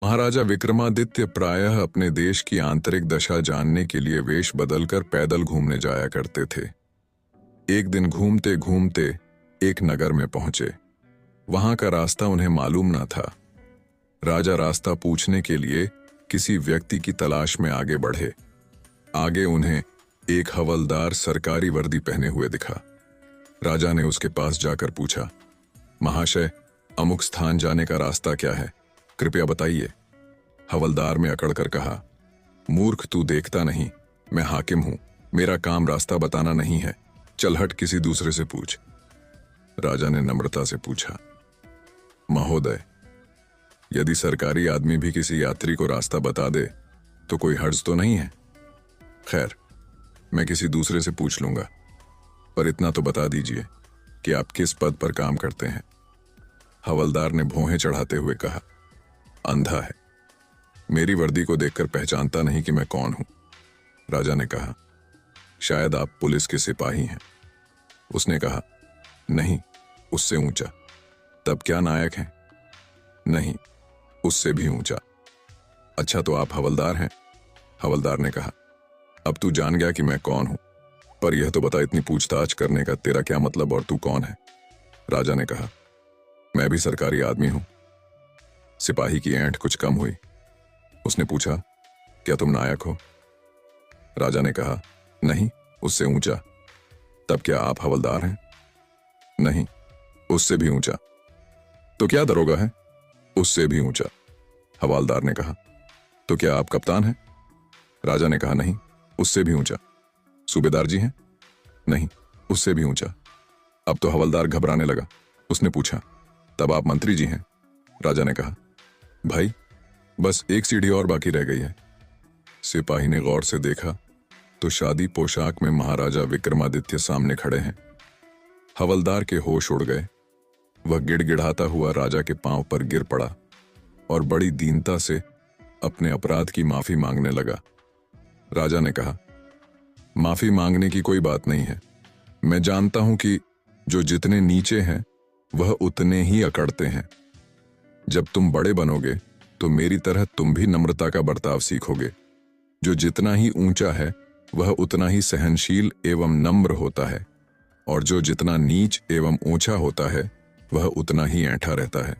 महाराजा विक्रमादित्य प्रायः अपने देश की आंतरिक दशा जानने के लिए वेश बदलकर पैदल घूमने जाया करते थे। एक दिन घूमते घूमते एक नगर में पहुंचे। वहां का रास्ता उन्हें मालूम न था। राजा रास्ता पूछने के लिए किसी व्यक्ति की तलाश में आगे बढ़े। आगे उन्हें एक हवलदार सरकारी वर्दी पहने हुए दिखा। राजा ने उसके पास जाकर पूछा, महाशय, अमुक स्थान जाने का रास्ता क्या है, कृपया बताइए। हवलदार ने अकड़कर कहा, मूर्ख, तू देखता नहीं, मैं हाकिम हूं, मेरा काम रास्ता बताना नहीं है, चल हट, किसी दूसरे से पूछ। राजा ने नम्रता से पूछा, महोदय, यदि सरकारी आदमी भी किसी यात्री को रास्ता बता दे तो कोई हर्ज तो नहीं है? खैर, मैं किसी दूसरे से पूछ लूंगा, पर इतना तो बता दीजिए कि आप किस पद पर काम करते हैं। हवलदार ने भौहें चढ़ाते हुए कहा, अंधा है, मेरी वर्दी को देखकर पहचानता नहीं कि मैं कौन हूं। राजा ने कहा, शायद आप पुलिस के सिपाही हैं। उसने कहा, नहीं, उससे ऊंचा। तब क्या नायक हैं? नहीं, उससे भी ऊंचा। अच्छा, तो आप हवलदार हैं? हवलदार ने कहा, अब तू जान गया कि मैं कौन हूं, पर यह तो बता, इतनी पूछताछ करने का तेरा क्या मतलब और तू कौन है? राजा ने कहा, मैं भी सरकारी आदमी हूं। सिपाही की ऐंठ कुछ कम हुई। उसने पूछा, क्या तुम नायक हो? राजा ने कहा, नहीं, उससे ऊंचा। तब क्या आप हवलदार हैं? नहीं, उससे भी ऊंचा। तो क्या दरोगा है? उससे भी ऊंचा। हवलदार ने कहा, तो क्या आप कप्तान हैं? राजा ने कहा, नहीं, उससे भी ऊंचा। सूबेदार जी हैं? नहीं, उससे भी ऊंचा। अब तो हवलदार घबराने लगा। उसने पूछा, तब आप मंत्री जी हैं? राजा ने कहा, भाई, बस एक सीढ़ी और बाकी रह गई है। सिपाही ने गौर से देखा तो शादी पोशाक में महाराजा विक्रमादित्य सामने खड़े हैं। हवलदार के होश उड़ गए। वह गिड़गिड़ाता हुआ राजा के पांव पर गिर पड़ा और बड़ी दीनता से अपने अपराध की माफी मांगने लगा। राजा ने कहा, माफी मांगने की कोई बात नहीं है। मैं जानता हूं कि जो जितने नीचे हैं वह उतने ही अकड़ते हैं। जब तुम बड़े बनोगे तो मेरी तरह तुम भी नम्रता का बर्ताव सीखोगे। जो जितना ही ऊंचा है वह उतना ही सहनशील एवं नम्र होता है, और जो जितना नीच एवं ऊंचा होता है वह उतना ही ऐंठा रहता है।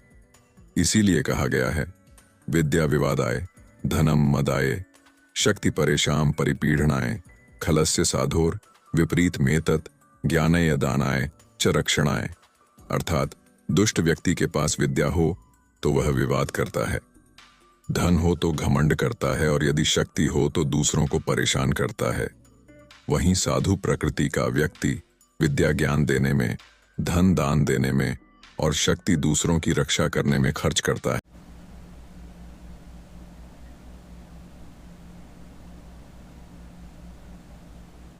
इसीलिए कहा गया है, विद्या विवादाय धनम मदाय शक्ति परेशान परिपीड़नाय खलस्य साधोर विपरीत मेतत ज्ञानय दानाय च रक्षणाय। अर्थात दुष्ट व्यक्ति के पास विद्या हो तो वह विवाद करता है, धन हो तो घमंड करता है, और यदि शक्ति हो तो दूसरों को परेशान करता है। वहीं साधु प्रकृति का व्यक्ति विद्या ज्ञान देने में, धन दान देने में और शक्ति दूसरों की रक्षा करने में खर्च करता है।